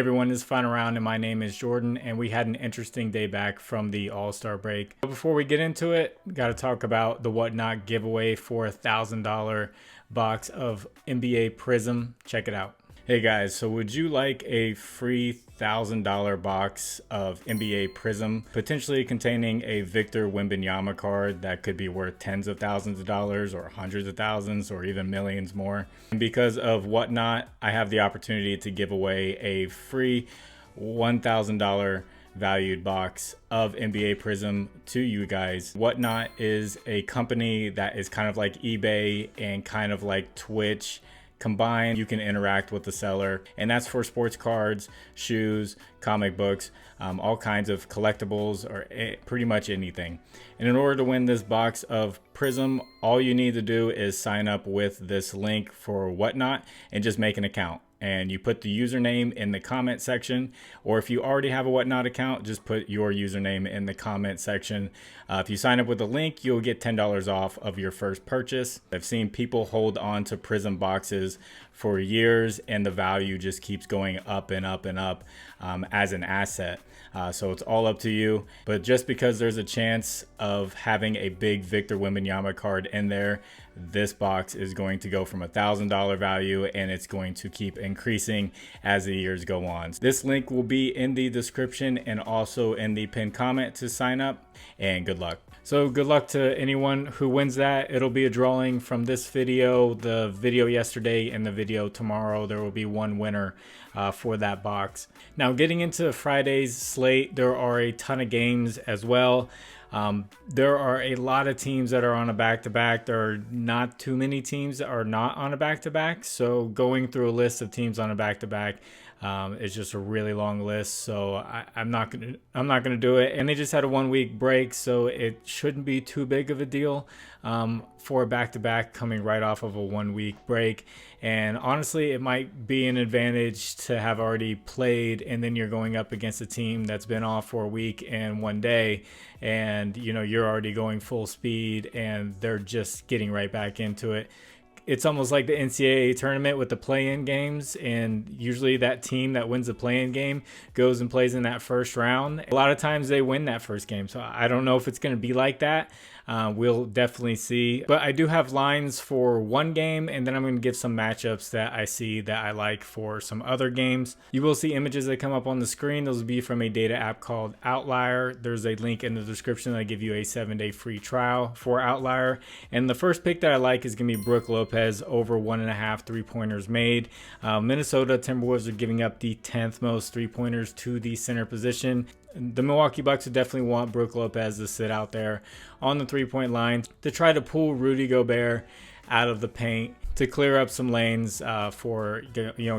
Everyone, this is FinalRound and my name is Jordan, and we had an interesting day back from the All-Star break. But before we get into it, got to talk about the Whatnot giveaway for a $1,000 box of NBA Prizm. Check it out. Hey guys, so would you like a free $1,000 box of NBA Prizm, potentially containing a Victor Wembanyama card that could be worth tens of thousands of dollars or hundreds of thousands or even millions more? And because of Whatnot, I have the opportunity to give away a free $1,000 valued box of NBA Prizm to you guys. Whatnot is a company that is kind of like eBay and kind of like Twitch combined. You can interact with the seller, and that's for sports cards, shoes, comic books, all kinds of collectibles, or pretty much anything. And in order to win this box of Prizm, all you need to do is sign up with this link for Whatnot and just make an account. And you put the username in the comment section, or if you already have a Whatnot account, just put your username in the comment section. If you sign up with the link, you'll get $10 off of your first purchase. I've seen people hold on to Prizm boxes for years, and the value just keeps going up and up and up as an asset. So it's all up to you. But just because there's a chance of having a big Victor Wembanyama card in there, this box is going to go from $1,000 value, and it's going to keep increasing as the years go on. This link will be in the description and also in the pinned comment to sign up, and good luck. So good luck to anyone who wins that. It'll be a drawing from this video, the video yesterday, and the video tomorrow. There will be one winner for that box. Now, getting into Friday's slate, there are a ton of games as well. There are a lot of teams that are on a back-to-back. There are not too many teams that are not on a back-to-back. So going through a list of teams on a back-to-back is just a really long list. So I'm not gonna do it. And they just had a 1 week break, so it shouldn't be too big of a deal for a back-to-back coming right off of a 1 week break. And honestly, it might be an advantage to have already played, and then you're going up against a team that's been off for a week and 1 day, and you know you're already going full speed and they're just getting right back into it. It's almost like the NCAA tournament with the play-in games, and usually that team that wins the play-in game goes and plays in that first round. A lot of times they win that first game, so I don't know if it's going to be like that. We'll definitely see. But I do have lines for one game, and then I'm going to give some matchups that I see that I like for some other games. You will see images that come up on the screen. Those will be from a data app called Outlier. There's a link in the description that give you a 7-day free trial for Outlier. And the first pick that I like is going to be Brook Lopez over 1.5 3-pointers made. Minnesota Timberwolves are giving up the 10th most 3-pointers to the center position. The Milwaukee Bucks would definitely want Brook Lopez to sit out there on the 3-point line to try to pull Rudy Gobert out of the paint to clear up some lanes for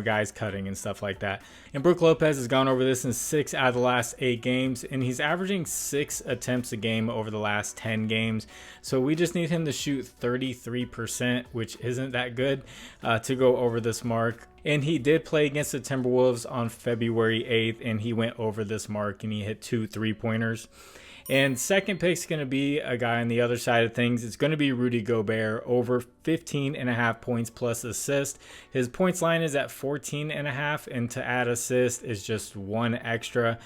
guys cutting and stuff like that. And Brook Lopez has gone over this in 6 out of the last 8 games, and he's averaging 6 attempts a game over the last 10 games. So we just need him to shoot 33%, which isn't that good, to go over this mark. And he did play against the Timberwolves on February 8th, and he went over this mark, and he hit 2 3-pointers. And second pick is going to be a guy on the other side of things. It's going to be Rudy Gobert over 15.5 points plus assist. His points line is at 14.5, and to add assist is just 1 extra.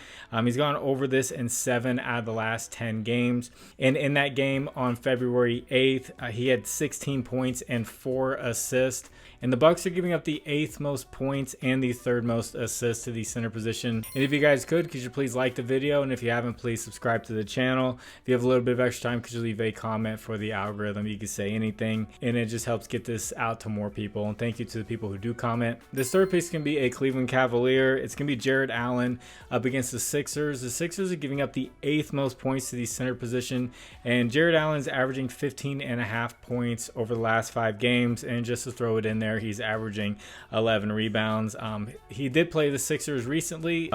He's gone over this in 7 out of the last 10 games. And in that game on February 8th, he had 16 points and 4 assists. And the Bucks are giving up the 8th most points and the 3rd most assists to the center position. And if you guys could you please like the video? And if you haven't, please subscribe to the channel. If you have a little bit of extra time, could you leave a comment for the algorithm? You can say anything, and it just helps get this out to more people. And thank you to the people who do comment. This third pick is going to be a Cleveland Cavalier. It's going to be Jared Allen up against the Sixers. The Sixers are giving up the 8th most points to the center position, and Jared Allen's averaging 15.5 points over the last 5 games. And just to throw it in there, he's averaging 11 rebounds. He did play the Sixers recently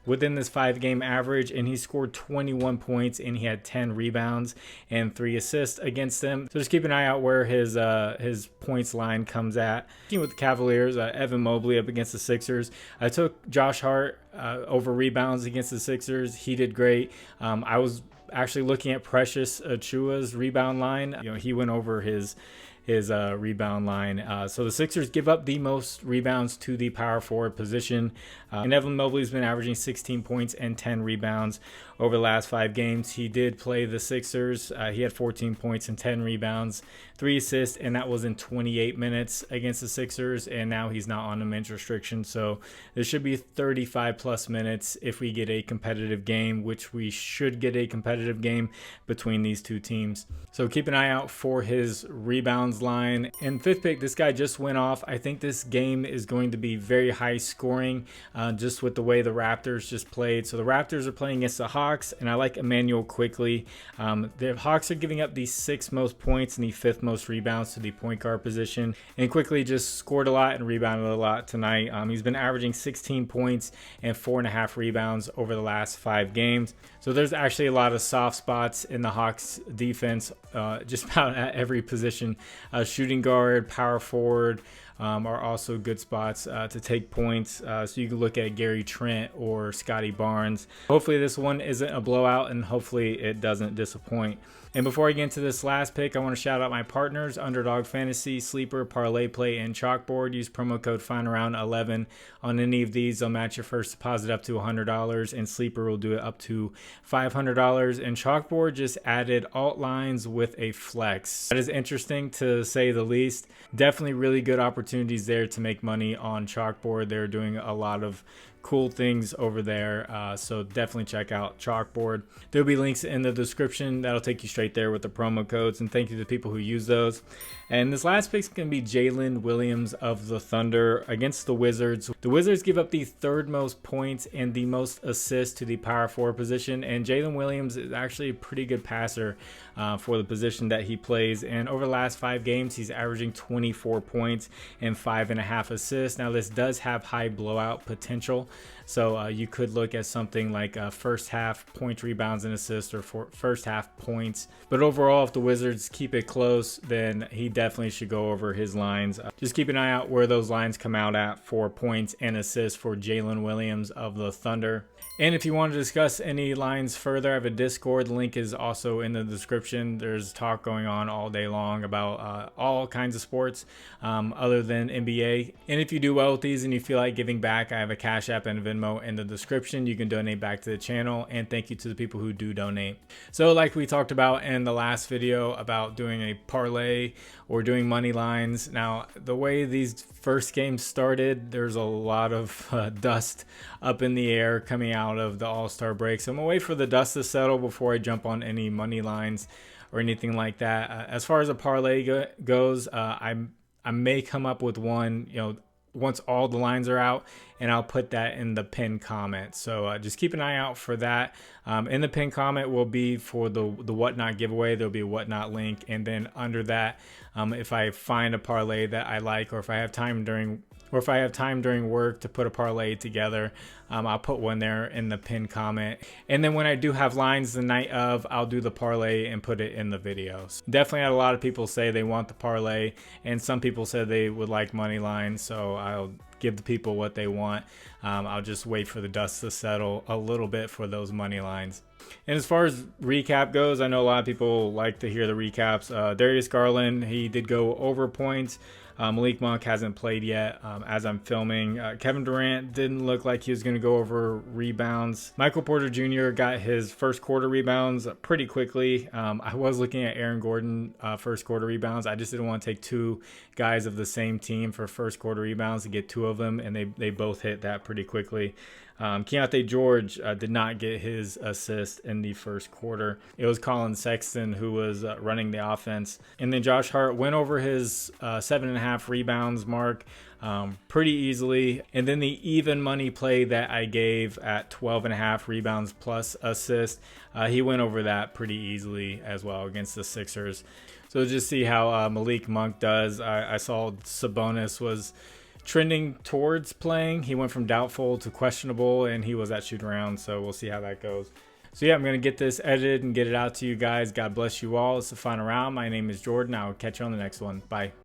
within this 5-game average, and he scored 21 points, and he had 10 rebounds and 3 assists against them. So just keep an eye out where his points line comes at. With the Cavaliers, Evan Mobley up against the Sixers. I took Josh Hart over rebounds against the Sixers. He did great. I was actually looking at Precious Achua's rebound line. He went over his his rebound line. So the Sixers give up the most rebounds to the power forward position. And Evan Mobley's been averaging 16 points and 10 rebounds over the last 5 games. He did play the Sixers. He had 14 points and 10 rebounds, 3 assists, and that was in 28 minutes against the Sixers. And now he's not on a minutes restriction. So there should be 35 plus minutes if we get a competitive game, which we should get a competitive game between these two teams. So keep an eye out for his rebounds line. And fifth pick, this guy just went off. I think this game is going to be very high scoring, just with the way the Raptors just played. So the Raptors are playing against the Hawks, and I like Emmanuel Quickly. The Hawks are giving up the 6th most points and the 5th most rebounds to the point guard position. And Quickly just scored a lot and rebounded a lot tonight. He's been averaging 16 points and 4.5 rebounds over the last 5 games. So there's actually a lot of soft spots in the Hawks defense, just about at every position. Shooting guard, power forward are also good spots to take points. So you can look at Gary Trent or Scotty Barnes. Hopefully this one isn't a blowout, and hopefully it doesn't disappoint. And before I get into this last pick, I want to shout out my partners, Underdog Fantasy, Sleeper, ParlayPlay, and ChalkBoard. Use promo code FinalRound11 on any of these. They'll match your first deposit up to $100, and Sleeper will do it up to $500. And ChalkBoard just added alt lines with a flex. That is interesting to say the least. Definitely really good opportunities there to make money on ChalkBoard. They're doing a lot of cool things over there, so definitely check out ChalkBoard. There'll be links in the description that'll take you straight there with the promo codes, and thank you to the people who use those. And this last pick is going to be Jalen Williams of the Thunder against the Wizards. The Wizards give up the 3rd most points and the most assists to the power forward position, and Jalen Williams is actually a pretty good passer for the position that he plays. And over the last 5 games, he's averaging 24 points and 5.5 assists. Now this does have high blowout potential, so you could look at something like first half points, rebounds, and assists, or first half points. But overall, if the Wizards keep it close, then he definitely should go over his lines. Just keep an eye out where those lines come out at for points and assists for Jalen Williams of the Thunder. And if you want to discuss any lines further, I have a Discord. The link is also in the description. There's talk going on all day long about all kinds of sports other than NBA. And if you do well with these and you feel like giving back, I have a Cash App and a Venmo in the description. You can donate back to the channel. And thank you to the people who do donate. So like we talked about in the last video about doing a parlay or doing money lines. Now, the way these first games started, there's a lot of dust up in the air coming out of the All-Star break. So I'm gonna wait for the dust to settle before I jump on any money lines or anything like that. As far as a parlay goes, I may come up with one, once all the lines are out, and I'll put that in the pinned comment. So just keep an eye out for that. In the pinned comment will be for the Whatnot giveaway. There'll be a Whatnot link, and then under that, if I find a parlay that I like, or if I have time during work to put a parlay together, I'll put one there in the pinned comment. And then when I do have lines the night of, I'll do the parlay and put it in the videos. Definitely had a lot of people say they want the parlay, and some people said they would like money lines, so I'll give the people what they want. I'll just wait for the dust to settle a little bit for those money lines. And as far as recap goes, I know a lot of people like to hear the recaps. Darius Garland, he did go over points. Malik Monk hasn't played yet as I'm filming. Kevin Durant didn't look like he was going to go over rebounds. Michael Porter Jr. got his first quarter rebounds pretty quickly. I was looking at Aaron Gordon first quarter rebounds. I just didn't want to take 2 guys of the same team for first quarter rebounds to get 2 of them, and they both hit that pretty quickly. Keontae George did not get his assist in the first quarter. It was Colin Sexton who was running the offense. And then Josh Hart went over his 7.5 rebounds mark pretty easily. And then the even money play that I gave at 12.5 rebounds plus assist, he went over that pretty easily as well against the Sixers. So just see how Malik Monk does. I saw Sabonis was trending towards playing. He went from doubtful to questionable, and he was at shoot around, so we'll see how that goes. So yeah, I'm going to get this edited and get it out to you guys. God bless you all. It's the final round. My name is Jordan. I'll catch you on the next one. Bye.